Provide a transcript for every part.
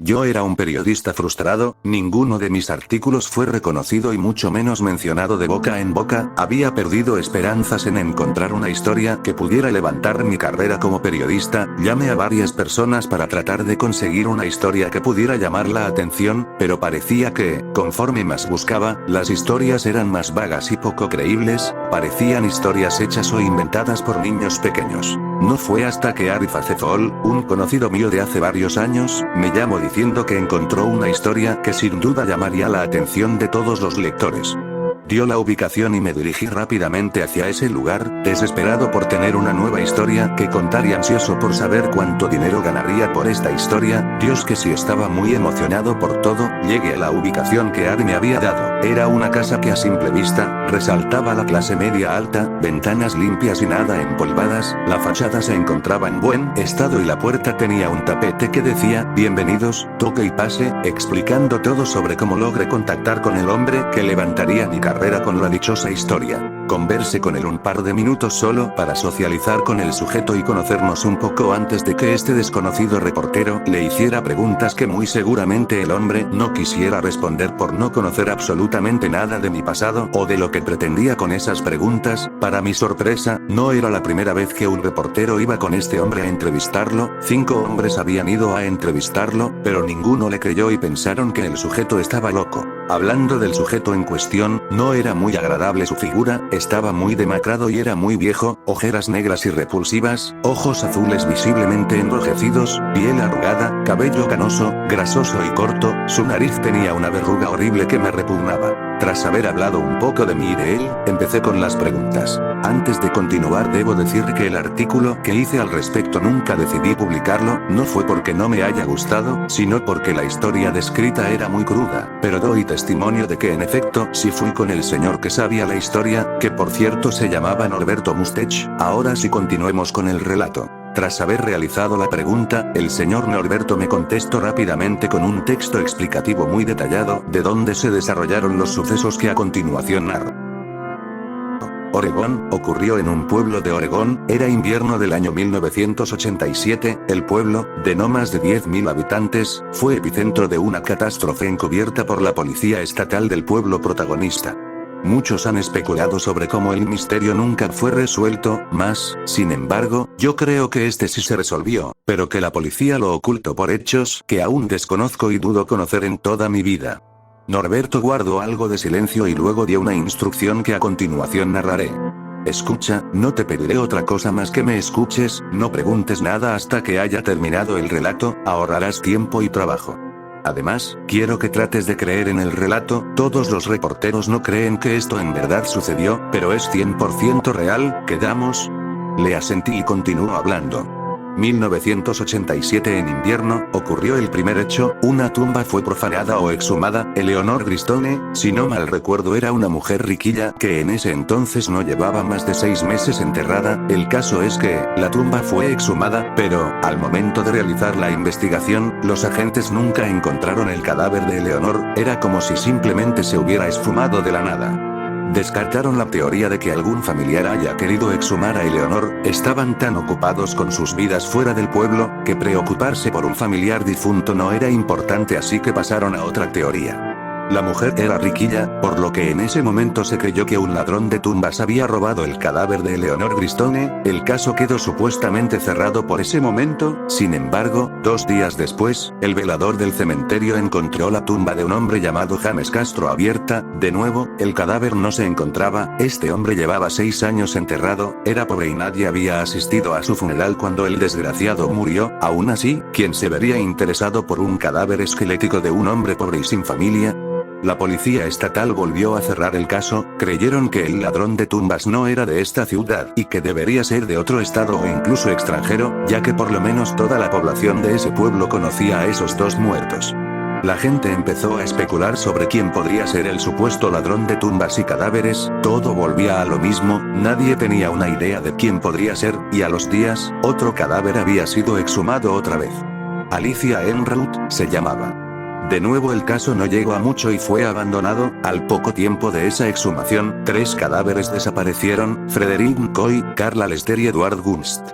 Yo era un periodista frustrado, ninguno de mis artículos fue reconocido y mucho menos mencionado de boca en boca, había perdido esperanzas en encontrar una historia que pudiera levantar mi carrera como periodista, llamé a varias personas para tratar de conseguir una historia que pudiera llamar la atención, pero parecía que, conforme más buscaba, las historias eran más vagas y poco creíbles, parecían historias hechas o inventadas por niños pequeños. No fue hasta que Arif Acefol, un conocido mío de hace varios años, me llamó diciendo que encontró una historia que sin duda llamaría la atención de todos los lectores. Dio la ubicación y me dirigí rápidamente hacia ese lugar, desesperado por tener una nueva historia que contar y ansioso por saber cuánto dinero ganaría por esta historia. Dios, que sí, estaba muy emocionado por todo. Llegué a la ubicación que Ari me había dado. Era una casa que a simple vista resaltaba la clase media alta, ventanas limpias y nada empolvadas, la fachada se encontraba en buen estado y la puerta tenía un tapete que decía: bienvenidos, toque y pase, explicando todo sobre cómo logré contactar con el hombre que levantaría mi carrera con la dichosa historia. Conversé con él un par de minutos solo para socializar con el sujeto y conocernos un poco antes de que este desconocido reportero le hiciera preguntas que muy seguramente el hombre no quisiera responder por no conocer absolutamente nada de mi pasado o de lo que pretendía con esas preguntas. Para mi sorpresa, no era la primera vez que un reportero iba con este hombre a entrevistarlo. 5 hombres habían ido a entrevistarlo, pero ninguno le creyó y pensaron que el sujeto estaba loco. Hablando del sujeto en cuestión, no era muy agradable su figura, estaba muy demacrado y era muy viejo, ojeras negras y repulsivas, ojos azules visiblemente enrojecidos, piel arrugada, cabello canoso, grasoso y corto, su nariz tenía una verruga horrible que me repugnaba. Tras haber hablado un poco de mí y de él, empecé con las preguntas. Antes de continuar debo decir que el artículo que hice al respecto nunca decidí publicarlo, no fue porque no me haya gustado, sino porque la historia descrita era muy cruda, pero doy testimonio de que en efecto sí fui con el señor que sabía la historia, que por cierto se llamaba Norberto Mustech. Ahora sí, continuemos con el relato. Tras haber realizado la pregunta, el señor Norberto me contestó rápidamente con un texto explicativo muy detallado de dónde se desarrollaron los sucesos que a continuación narro. Oregón, ocurrió en un pueblo de Oregón, era invierno del año 1987, el pueblo, de no más de 10.000 habitantes, fue epicentro de una catástrofe encubierta por la policía estatal del pueblo protagonista. Muchos han especulado sobre cómo el misterio nunca fue resuelto, sin embargo, yo creo que este sí se resolvió, pero que la policía lo ocultó por hechos que aún desconozco y dudo conocer en toda mi vida. Norberto guardó algo de silencio y luego dio una instrucción que a continuación narraré. Escucha, no te pediré otra cosa más que me escuches, no preguntes nada hasta que haya terminado el relato, ahorrarás tiempo y trabajo. Además, quiero que trates de creer en el relato. Todos los reporteros no creen que esto en verdad sucedió, pero es 100% real. ¿Quedamos? Le asentí y continuó hablando. 1987 en invierno, ocurrió el primer hecho, una tumba fue profanada o exhumada. Eleonor Gristone, si no mal recuerdo, era una mujer riquilla que en ese entonces no llevaba más de 6 meses enterrada. El caso es que, la tumba fue exhumada, pero, al momento de realizar la investigación, los agentes nunca encontraron el cadáver de Eleonor, era como si simplemente se hubiera esfumado de la nada. Descartaron la teoría de que algún familiar haya querido exhumar a Eleonor, estaban tan ocupados con sus vidas fuera del pueblo, que preocuparse por un familiar difunto no era importante, así que pasaron a otra teoría. La mujer era riquilla, por lo que en ese momento se creyó que un ladrón de tumbas había robado el cadáver de Eleonor Gristone. El caso quedó supuestamente cerrado por ese momento. Sin embargo, 2 días después, el velador del cementerio encontró la tumba de un hombre llamado James Castro abierta. De nuevo, el cadáver no se encontraba. Este hombre llevaba 6 años enterrado, era pobre y nadie había asistido a su funeral cuando el desgraciado murió. Aún así, ¿quién se vería interesado por un cadáver esquelético de un hombre pobre y sin familia? La policía estatal volvió a cerrar el caso, creyeron que el ladrón de tumbas no era de esta ciudad y que debería ser de otro estado o incluso extranjero, ya que por lo menos toda la población de ese pueblo conocía a esos 2 muertos. La gente empezó a especular sobre quién podría ser el supuesto ladrón de tumbas y cadáveres, todo volvía a lo mismo, nadie tenía una idea de quién podría ser, y a los días, otro cadáver había sido exhumado otra vez. Alicia Enrout, se llamaba. De nuevo el caso no llegó a mucho y fue abandonado. Al poco tiempo de esa exhumación, 3 cadáveres desaparecieron: Frederick McCoy, Carla Lester y Edward Gunst.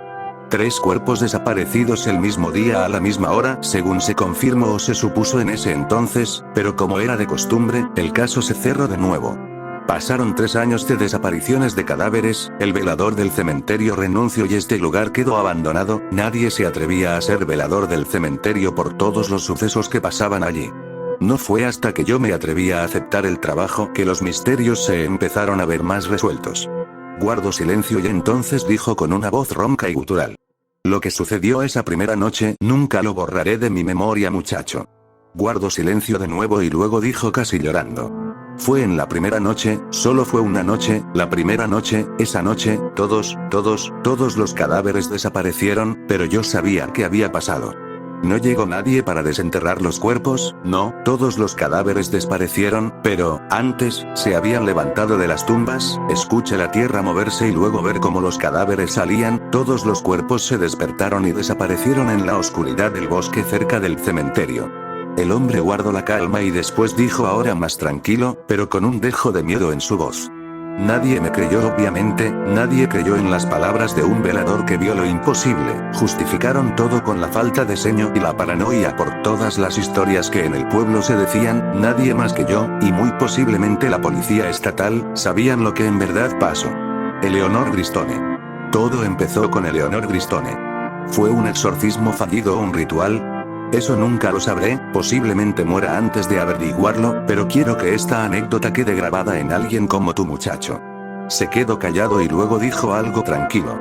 3 cuerpos desaparecidos el mismo día a la misma hora, según se confirmó o se supuso en ese entonces, pero como era de costumbre, el caso se cerró de nuevo. Pasaron 3 años de desapariciones de cadáveres, el velador del cementerio renunció y este lugar quedó abandonado, nadie se atrevía a ser velador del cementerio por todos los sucesos que pasaban allí. No fue hasta que yo me atreví a aceptar el trabajo que los misterios se empezaron a ver más resueltos. Guardo silencio y entonces dijo con una voz ronca y gutural. Lo que sucedió esa primera noche nunca lo borraré de mi memoria, muchacho. Guardo silencio de nuevo y luego dijo casi llorando. Fue en la primera noche, solo fue una noche, la primera noche, esa noche, todos los cadáveres desaparecieron, pero yo sabía qué había pasado. No llegó nadie para desenterrar los cuerpos, no, todos los cadáveres desaparecieron, pero, antes, se habían levantado de las tumbas, escuché la tierra moverse y luego ver cómo los cadáveres salían, todos los cuerpos se despertaron y desaparecieron en la oscuridad del bosque cerca del cementerio. El hombre guardó la calma y después dijo ahora más tranquilo, pero con un dejo de miedo en su voz. Nadie me creyó obviamente, nadie creyó en las palabras de un velador que vio lo imposible, justificaron todo con la falta de seño y la paranoia por todas las historias que en el pueblo se decían, nadie más que yo, y muy posiblemente la policía estatal, sabían lo que en verdad pasó. Eleonor Gristone. Todo empezó con Eleonor Gristone. ¿Fue un exorcismo fallido o un ritual? Eso nunca lo sabré, posiblemente muera antes de averiguarlo, pero quiero que esta anécdota quede grabada en alguien como tu muchacho. Se quedó callado y luego dijo algo tranquilo.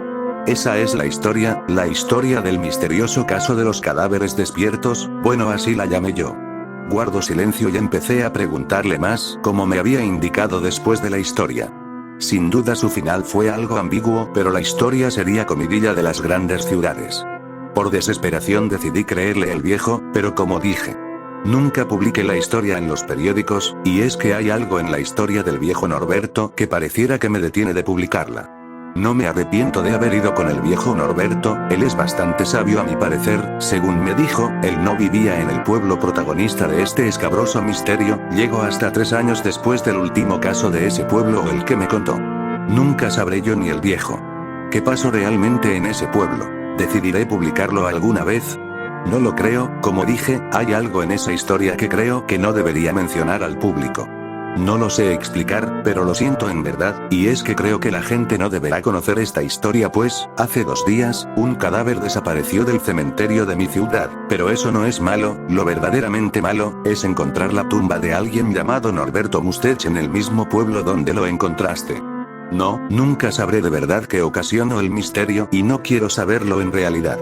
Esa es la historia del misterioso caso de los cadáveres despiertos, bueno así la llamé yo. Guardo silencio y empecé a preguntarle más, como me había indicado después de la historia. Sin duda su final fue algo ambiguo, pero la historia sería comidilla de las grandes ciudades. Por desesperación decidí creerle el viejo, pero como dije, nunca publiqué la historia en los periódicos, y es que hay algo en la historia del viejo Norberto que pareciera que me detiene de publicarla. No me arrepiento de haber ido con el viejo Norberto, él es bastante sabio a mi parecer, según me dijo, él no vivía en el pueblo protagonista de este escabroso misterio, llegó hasta 3 años después del último caso de ese pueblo o el que me contó. Nunca sabré yo ni el viejo. ¿Qué pasó realmente en ese pueblo? ¿Decidiré publicarlo alguna vez? No lo creo, como dije, hay algo en esa historia que creo que no debería mencionar al público. No lo sé explicar, pero lo siento en verdad, y es que creo que la gente no deberá conocer esta historia pues, hace 2 días, un cadáver desapareció del cementerio de mi ciudad, pero eso no es malo, lo verdaderamente malo, es encontrar la tumba de alguien llamado Norberto Mustech en el mismo pueblo donde lo encontraste. No, nunca sabré de verdad qué ocasionó el misterio y no quiero saberlo en realidad.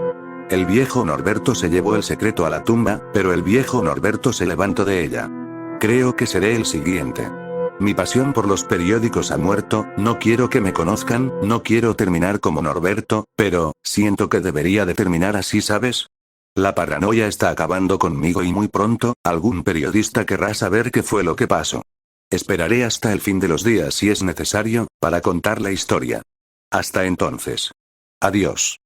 El viejo Norberto se llevó el secreto a la tumba, pero el viejo Norberto se levantó de ella. Creo que seré el siguiente. Mi pasión por los periódicos ha muerto, no quiero que me conozcan, no quiero terminar como Norberto, pero, siento que debería de terminar así, ¿sabes? La paranoia está acabando conmigo y muy pronto, algún periodista querrá saber qué fue lo que pasó. Esperaré hasta el fin de los días si es necesario, para contar la historia. Hasta entonces. Adiós.